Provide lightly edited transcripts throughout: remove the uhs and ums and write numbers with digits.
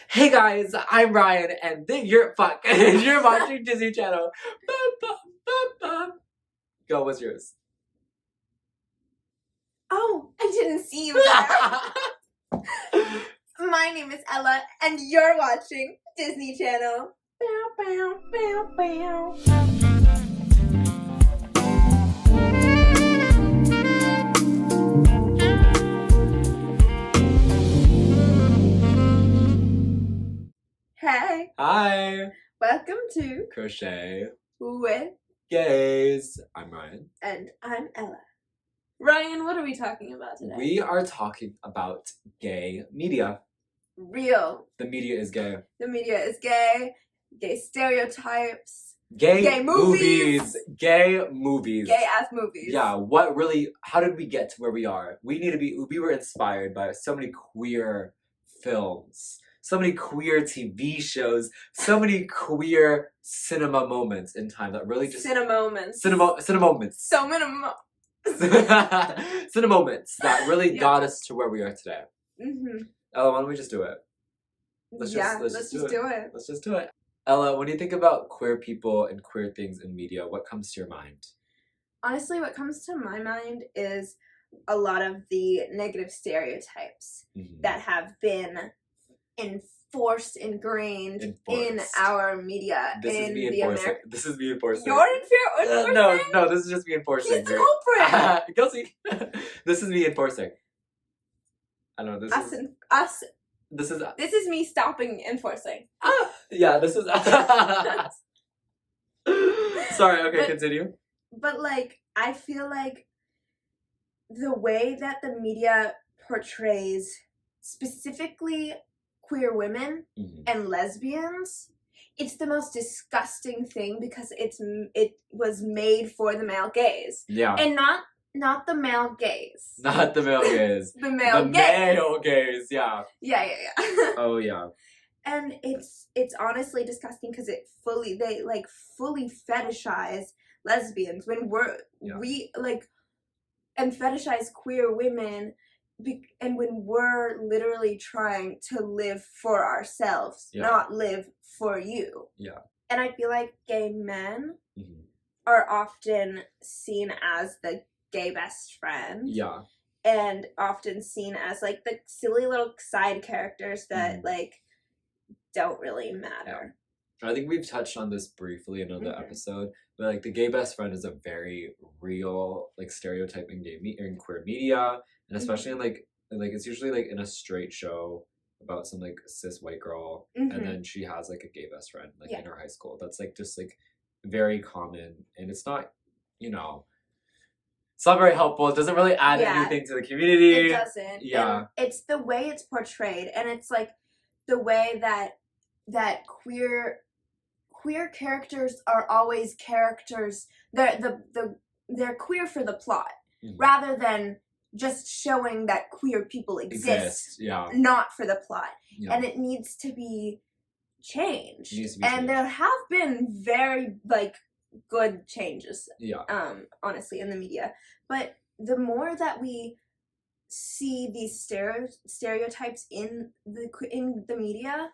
Hey guys, I'm Ryan, and you're watching Disney Channel. Go, what's yours? Oh, I didn't see you there. My name is Ella, and you're watching Disney Channel. Bow, bow, bow, bow. Hey, Hi, welcome to Crochet With, Gays. I'm Ryan. and I'm Ella. Ryan, what are we talking about today? We are talking about gay media. Real. The media is gay. The media is gay. Gay stereotypes. Gay movies. Gay movies. Gay ass movies. Yeah, how did we get to where we are? We were inspired by so many queer films, so many queer TV shows, so many queer cinema moments in time that really just... Cinema moments. Cinema moments. So many Cinema moments that really got us to where we are today. Mm-hmm. Ella, why don't we just do it? Let's just do it. Let's just do it. Ella, when you think about queer people and queer things in media, what comes to your mind? Honestly, what comes to my mind is a lot of the negative stereotypes that have been ingrained in our media. This is me enforcing. You're enforcing? No, this is just me enforcing. He's the culprit. Guilty. This is me enforcing. I don't know. This is me stopping enforcing. Yeah, this is... Sorry, okay, continue. But, I feel like the way that the media portrays specifically queer women and lesbians, it's the most disgusting thing because it was made for the male gaze. Yeah. And not the male gaze. Not the male gaze. The male gaze. Male gaze, yeah. Yeah. Oh, yeah. And it's honestly disgusting because they fully fetishize lesbians when and fetishize queer women, and when we're literally trying to live for ourselves, not live for you. Yeah. And I feel like gay men are often seen as the gay best friend. Yeah. And often seen as the silly little side characters that don't really matter. Yeah. I think we've touched on this briefly in another episode, but the gay best friend is a very real stereotype in in queer media, and especially in it's usually in a straight show about some cis white girl, and then she has a gay best friend in her high school. That's just very common, and it's not, it's not very helpful. It doesn't really add anything to the community. It doesn't. Yeah. And it's the way it's portrayed, and it's the way that queer characters are always characters. They're queer for the plot, rather than just showing that queer people exist. Yeah. Not for the plot. Yeah. And it needs to be changed. And there have been very good changes. Yeah. Honestly, in the media, but the more that we see these stereotypes in the media,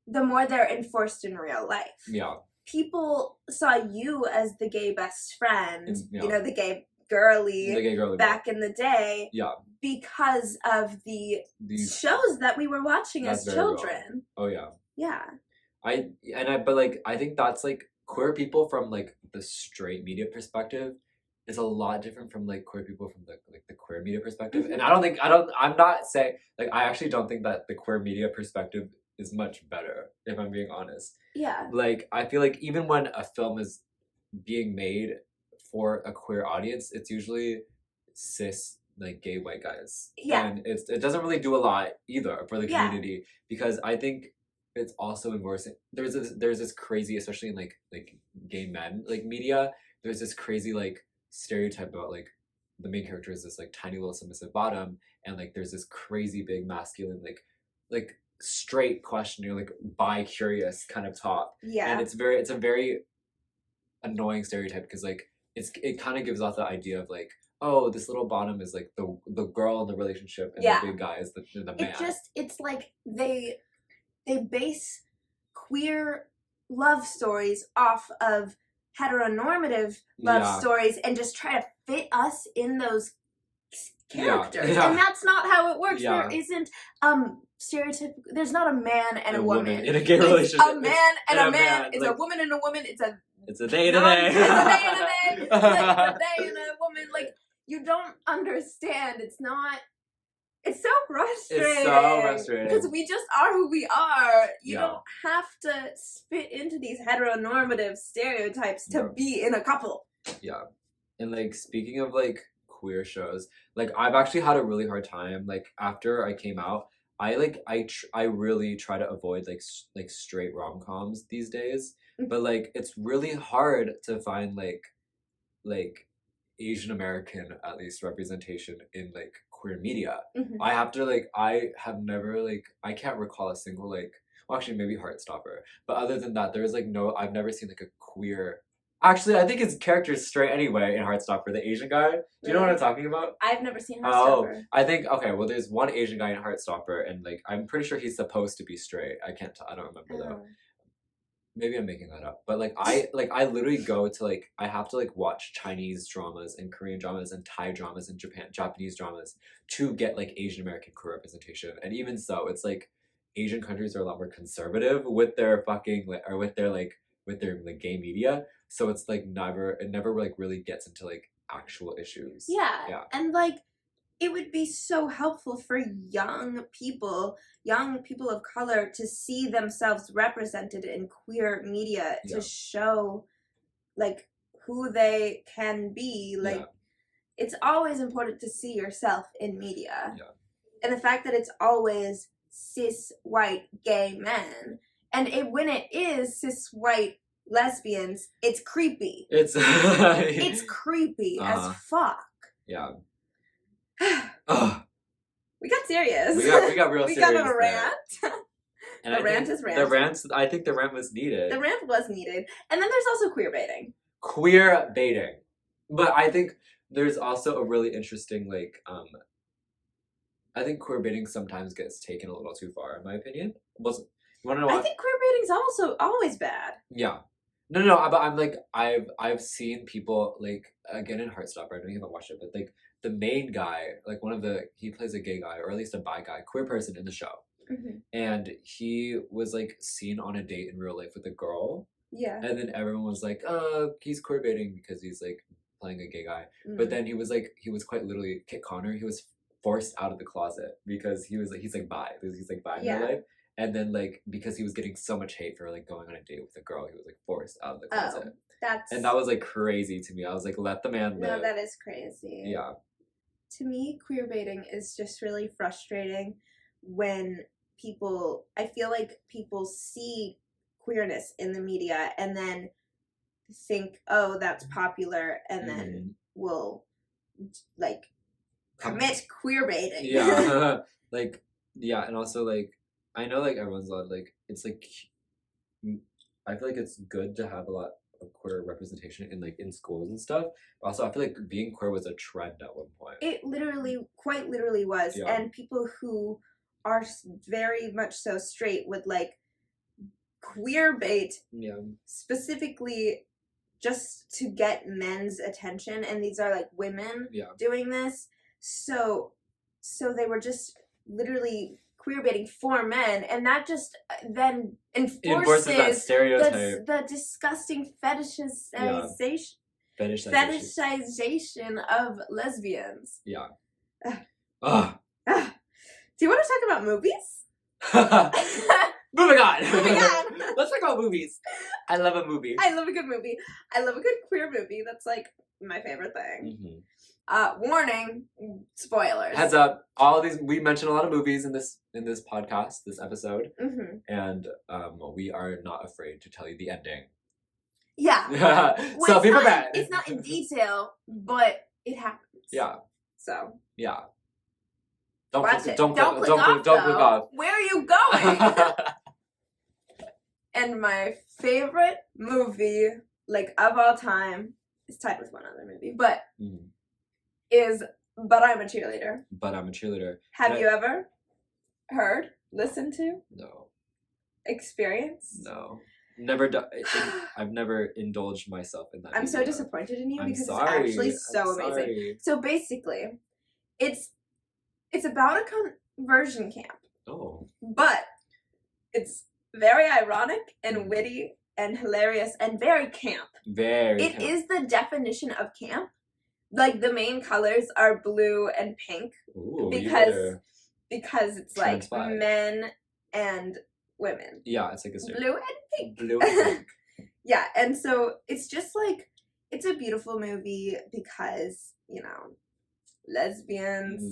the more they're enforced in real life. Yeah. People saw you as the gay best friend, the gay girly back in the day. Yeah. Because of these shows that we were watching as children. Oh yeah. Yeah. I think that's queer people from the straight media perspective is a lot different from queer people from the queer media perspective. And I'm not saying I actually don't think that the queer media perspective is much better, if I'm being honest. Yeah. I feel even when a film is being made for a queer audience, it's usually cis gay white guys. Yeah. And it doesn't really do a lot either for the community, because I think it's also enforcing. There's this crazy, especially in gay men media, there's this crazy stereotype about the main character is this tiny little submissive bottom, and there's this crazy big masculine straight questioning bi-curious kind of top. Yeah. And it's a very annoying stereotype because it kind of gives off the idea of oh, this little bottom is the girl in the relationship, and the big guy is the man. It's base queer love stories off of heteronormative love stories and just try to fit us in those characters. And that's not how it works. There isn't stereotypical. There's not a man and a woman in a gay relationship. A man and a man. It's like, a woman and a woman. It's a they and a they. It's a they and a they. It's a they and a woman. Like, you don't understand. It's not. It's so frustrating. It's so frustrating. Because we just are who we are. You don't have to fit into these heteronormative stereotypes to be in a couple. Yeah. And, like, speaking of, like, queer shows, like, I've actually had a really hard time, like, after I came out, I really try to avoid, like straight rom-coms these days. But, like, it's really hard to find, like, Asian American, at least, representation in, like, queer media. I have to, like, I have never, like, I can't recall a single, like, well, actually, maybe Heartstopper. But other than that, there's, like, I've never seen, like, a queer... Actually, I think his character's straight anyway in Heartstopper, the Asian guy. Do you know what I'm talking about? I've never seen Heartstopper. Oh, I think, okay, well, there's one Asian guy in Heartstopper, and, like, I'm pretty sure he's supposed to be straight. I don't remember, though. Maybe I'm making that up. But, like, I literally go to, like, I have to, like, watch Chinese dramas and Korean dramas and Thai dramas and Japanese dramas to get, like, Asian American queer representation. And even so, it's, like, Asian countries are a lot more conservative with their fucking, like, or with their gay media. So it's, like, it never, like, really gets into, like, actual issues. Yeah. And, like, it would be so helpful for young people of color, to see themselves represented in queer media, to show, like, who they can be. Like, it's always important to see yourself in media. Yeah. And the fact that it's always cis, white, gay men. And when it is cis, white, lesbians, it's creepy. It's creepy as fuck. Yeah. We got serious. We got real serious. We got on a rant. And the rant is rant. I think the rant was needed. The rant was needed. And then there's also queer baiting. Queer baiting. But I think there's also a really interesting, like, I think queer baiting sometimes gets taken a little too far, in my opinion. You want to know what? I think queer baiting's also always bad. Yeah. No, but I'm like, I've seen people, like, again in Heartstopper, I know you haven't watched it, but, like, the main guy, like, he plays a gay guy, or at least a bi guy, queer person in the show. And he was, like, seen on a date in real life with a girl. Yeah. And then everyone was like, he's queer baiting because he's, like, playing a gay guy. But then he was quite literally, Kit Connor, he was forced out of the closet because he's bi in real life. And then, like, because he was getting so much hate for, like, going on a date with a girl, he was, like, forced out of the closet. And that was, like, crazy to me. I was like, let the man live. No, that is crazy. Yeah. To me, queer baiting is just really frustrating when I feel like people see queerness in the media and then think, oh, that's popular, and then will, like, commit queer baiting. Yeah. Like, yeah, and also, like, I know, like, everyone's a lot, like, it's, like, I feel like it's good to have a lot of queer representation in, like, in schools and stuff. Also, I feel like being queer was a trend at one point. It quite literally was. Yeah. And people who are very much so straight would, like, queer bait specifically just to get men's attention. And these are, like, women doing this. So they were just literally queer baiting for men, and that just then enforces that stereotype. The disgusing fetishization of lesbians. Yeah. Do you want to talk about movies? Moving on. Let's talk about movies. I love a movie. I love a good movie. I love a good queer movie. That's, like, my favorite thing. Warning, spoilers. Heads up, all these, we mentioned a lot of movies in this podcast, this episode, and we are not afraid to tell you the ending. Yeah. So be prepared. It's not in detail, but it happens. Yeah. So. Yeah. Don't click off. Where are you going? And my favorite movie, like, of all time, is tied with one other movie, but is But I'm a Cheerleader. But I'm a Cheerleader. Have you ever heard, listened to? No. experience? No. I've never indulged myself in that. I'm so disappointed in you because it's actually so amazing. Sorry. So basically, it's about a conversion camp. Oh. But it's very ironic and witty and hilarious and very camp. It is the definition of camp. Like, the main colors are blue and pink. Ooh, because it's like men and women. Yeah, it's like a blue and pink. Blue and pink. Yeah, and so it's just like, it's a beautiful movie because, you know, lesbians.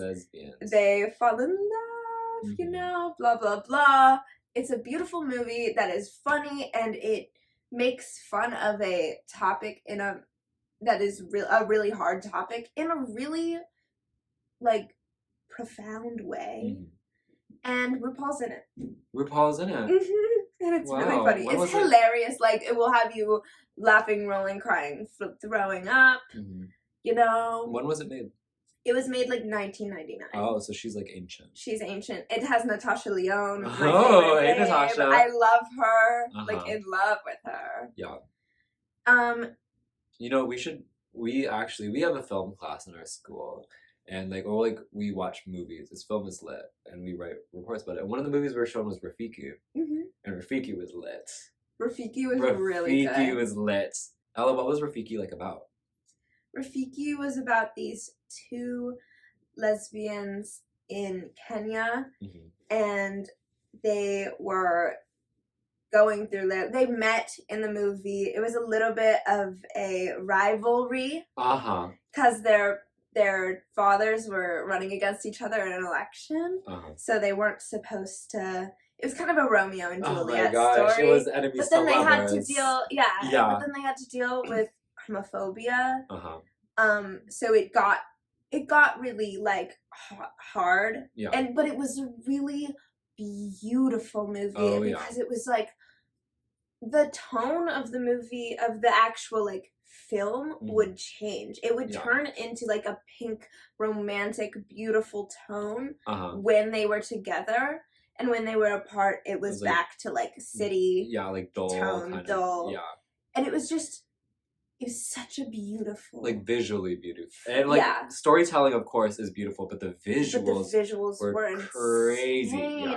They fall in love, you know, blah, blah, blah. It's a beautiful movie that is funny, and it makes fun of a topic that is a really hard topic in a really, like, profound way. And RuPaul's in it. And it's really funny. It's hilarious. Like, it will have you laughing, rolling, crying, throwing up. You know. When was it made? It was made like 1999. Oh, so she's like ancient. She's ancient. It has Natasha Lyonne. Oh, hey Natasha. I love her. Like, in love with her. Yeah. You know, we have a film class in our school, and we watch movies. This film is lit, and we write reports about it. And one of the movies we were shown was Rafiki, and Rafiki was lit. Rafiki was really good. Rafiki was lit. Ella, what was Rafiki like about? Rafiki was about these two lesbians in Kenya, and they were going through they met in the movie. It was a little bit of a rivalry because their fathers were running against each other in an election, so they weren't supposed to. It was kind of a Romeo and Juliet story. It was enemies to lovers. They had to deal, but then they had to deal with homophobia. So it got really like hard. But it was a really beautiful movie because it was like the tone of the movie, of the actual like film, would change. It would turn into like a pink, romantic, beautiful tone when they were together. And when they were apart, it was back to like city, like dull tone, dull. And it was such a beautiful, like visually beautiful, and like storytelling, of course, is beautiful, but the visuals were crazy.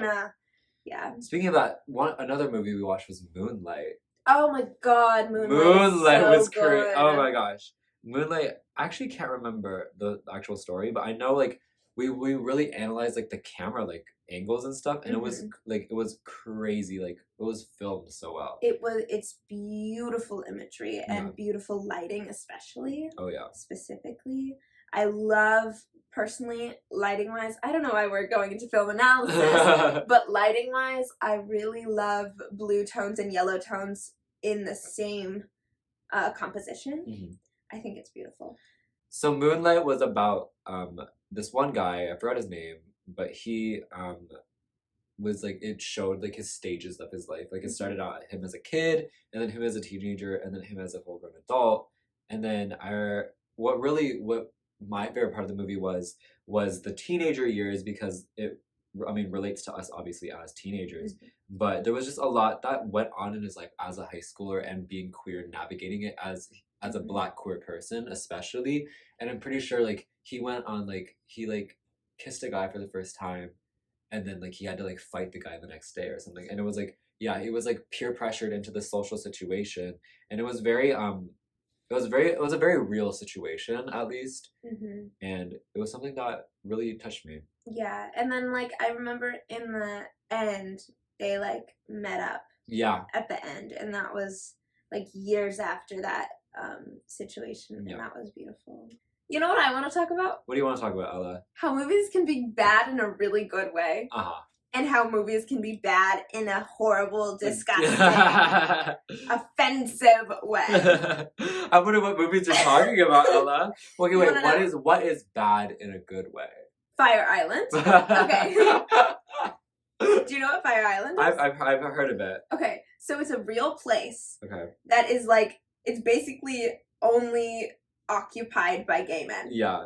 Yeah. Speaking of that, another movie we watched was Moonlight. Oh my god, Moonlight was crazy. Oh my gosh, Moonlight. I actually can't remember the actual story, but I know like we really analyzed like the camera like angles and stuff, and it was crazy. Like, it was filmed so well. It's beautiful imagery and beautiful lighting, especially. Oh yeah. Specifically, I love, personally, lighting wise, I don't know why we're going into film analysis, but lighting wise, I really love blue tones and yellow tones in the same composition. I think it's beautiful. So Moonlight was about this one guy, I forgot his name, but he was like, it showed like his stages of his life. Like, it started out him as a kid, and then him as a teenager, and then him as a full-grown adult. And then what my favorite part of the movie was the teenager years, because it relates to us obviously as teenagers, but there was just a lot that went on in his life as a high schooler and being queer, navigating it as a Black queer person especially. And I'm pretty sure like he went on like, he like kissed a guy for the first time, and then like he had to like fight the guy the next day or something, and it was like, he was like peer pressured into the social situation, and it was very it was a very real situation, at least. And it was something that really touched me. Yeah, and then like I remember in the end they like met up. Yeah. At the end, and that was like years after that situation, and that was beautiful. You know what I want to talk about? What do you want to talk about, Ella? How movies can be bad in a really good way. And how movies can be bad in a horrible, disgusting, offensive way. I wonder what movies you're talking about, Ella. Okay, wait, what is bad in a good way? Fire Island. Okay. Do you know what Fire Island is? I've heard of it. Okay, so it's a real place. Okay. That is like, it's basically only occupied by gay men. Yeah.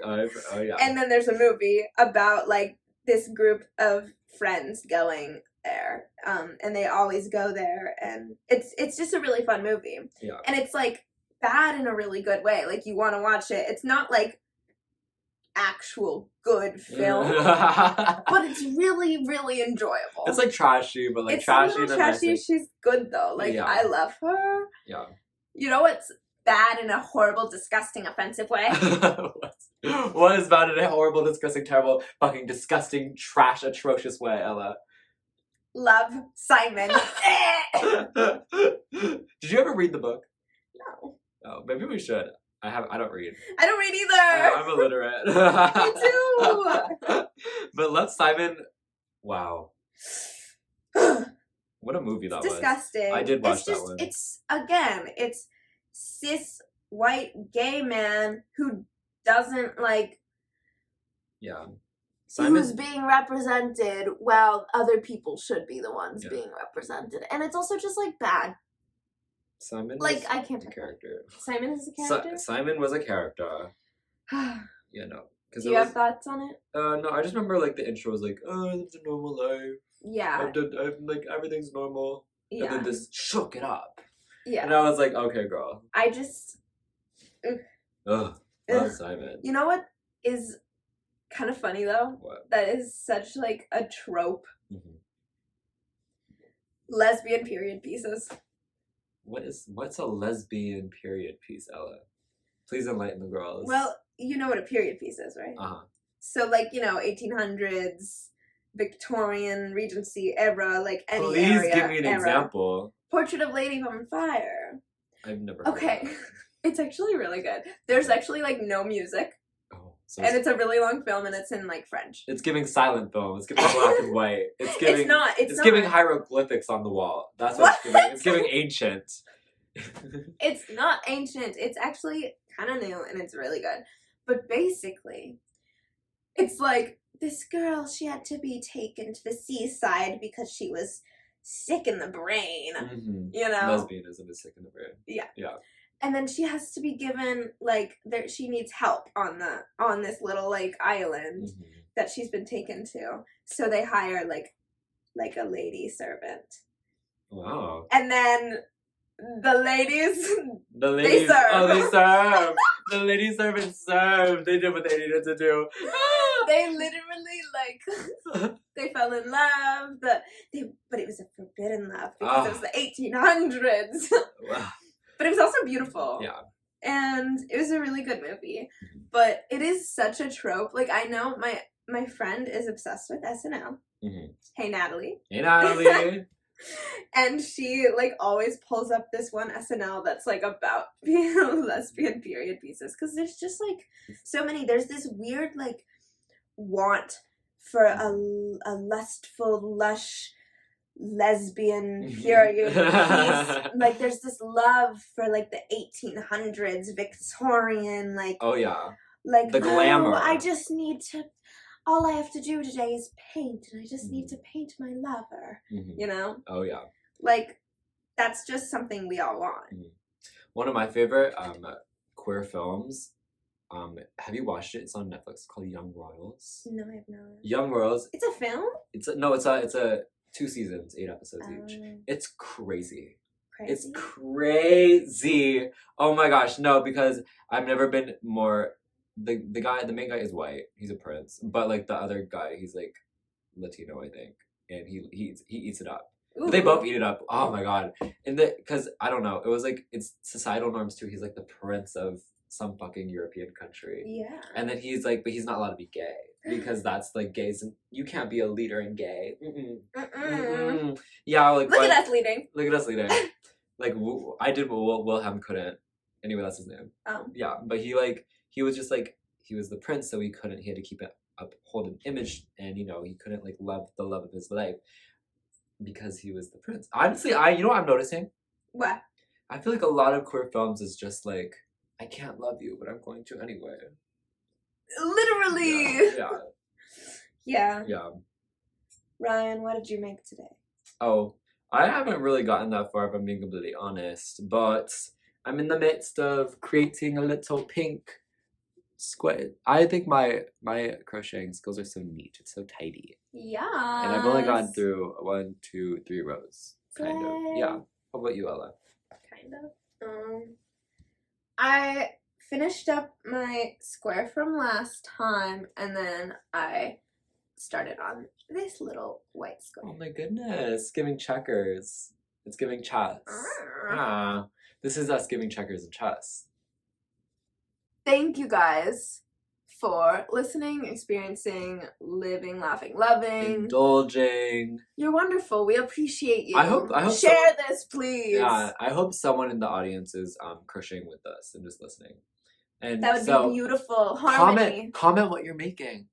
Oh yeah. And then there's a movie about like this group of friends going there, and they always go there, and it's just a really fun movie. Yeah. And it's like bad in a really good way. Like you want to watch it. It's not like actual good film, but it's really, really enjoyable. It's like trashy, but like it's trashy. A little trashy. She's good though. Like I love her. Yeah. You know what's bad in a horrible, disgusting, offensive way? What is bad in a horrible, disgusting, terrible, fucking disgusting, trash, atrocious way, Ella? Love Simon. Did you ever read the book? No. Oh, maybe we should. I don't read. I don't read either. I'm illiterate. Me too. But Love Simon, wow. What a movie that was. Disgusting. I did watch that one. It's cis white gay man who doesn't like. Yeah. Who's being represented while other people should be the ones being represented, and it's also just like bad. Simon, like I can't. A character. Simon is a character. Simon was a character. Yeah, no. Do you have thoughts on it? No, I just remember like the intro was like, "Oh, I lived a normal life. Yeah. I'm like everything's normal." Yeah. And then this shook it up. Yeah. And I was like, "Okay, girl." I just. Ugh. Love Simon. You know what is kind of funny though? What? That is such like a trope. Mm-hmm. Lesbian period pieces. What's a lesbian period piece, Ella? Please enlighten the girls. Well, you know what a period piece is, right? Uh-huh. So like, 1800s, Victorian, Regency era, like any area. Please give me an example. Portrait of Lady on Fire. I've never heard Okay. of that. It's actually really good. There's actually like no music. Oh, so and it's a really long film, and it's in like French. It's giving silent film. It's giving black and white. It's giving. It's not. Giving hieroglyphics on the wall. That's what it's giving. It's giving ancient. It's not ancient. It's actually kind of new, and it's really good. But basically, it's like this girl. She had to be taken to the seaside because she was sick in the brain. Mm-hmm. Lesbianism is sick in the brain. Yeah. Yeah. And then she has to be given she needs help on this little like island that she's been taken to. So they hire like a lady servant. Wow. And then the ladies they serve. Oh, they serve. The lady servants serve. They did what they needed to do. They literally they fell in love. But it was a forbidden love because it was the 1800s. Wow. But it was also beautiful. Yeah. And it was a really good movie. But it is such a trope. Like, I know my friend is obsessed with SNL. Mm-hmm. Hey, Natalie. Hey, Natalie. And she, always pulls up this one SNL that's, about lesbian period pieces. Because there's just, so many. There's this weird, want for a lustful, lush lesbian period piece. There's this love for the 1800s Victorian oh yeah, the glamour. I just need to, all I have to do today is paint, and I just need to paint my lover. Oh yeah, that's just something we all want. One of my favorite queer films, have you watched it? It's on Netflix. It's called Young Royals. No, I have not. Young Royals. It's a film? It's a 2 seasons, 8 episodes each. It's crazy. It's crazy. Oh my gosh, no, because I've never been more. The main guy is white. He's a prince, but the other guy, he's Latino, I think, and he eats it up. Ooh. They both eat it up. Oh my god, because I don't know, it was it's societal norms too. He's the prince of some fucking European country. Yeah. And then he's but he's not allowed to be gay. Because that's gays, and you can't be a leader in gay. Yeah, look at us leading. Look at us leading. I did what Wilhelm couldn't. Anyway, that's his name. Oh. Yeah, but he was just he was the prince, so he couldn't. He had to keep it uphold an image, and he couldn't love the love of his life because he was the prince. Honestly, you know what I'm noticing? What? I feel a lot of queer films is just I can't love you, but I'm going to anyway. Literally. Yeah. Ryan, what did you make today? Oh, I haven't really gotten that far, if I'm being completely honest. But I'm in the midst of creating a little pink squid. I think my crocheting skills are so neat. It's so tidy. Yeah. And I've only gotten through 1, 2, 3 rows. Kind of. Yeah. How about you, Ella? Kind of. I finished up my square from last time, and then I started on this little white square. Oh my goodness. Giving checkers. It's giving chess. Ah. This is us giving checkers and chess. Thank you guys for listening, experiencing, living, laughing, loving, indulging. You're wonderful. We appreciate you. I hope share this, please. Yeah, I hope someone in the audience is crocheting with us and just listening. And that would be beautiful. Harmony. Comment what you're making.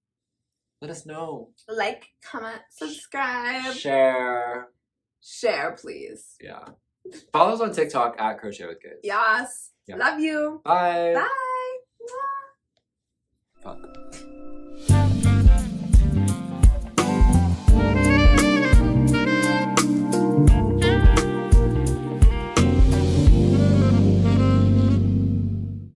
Let us know. Like, comment, subscribe, share, please. Yeah. Follow us on TikTok at Crochet with Kids. Yes. Yeah. Love you. Bye. Bye. Fuck.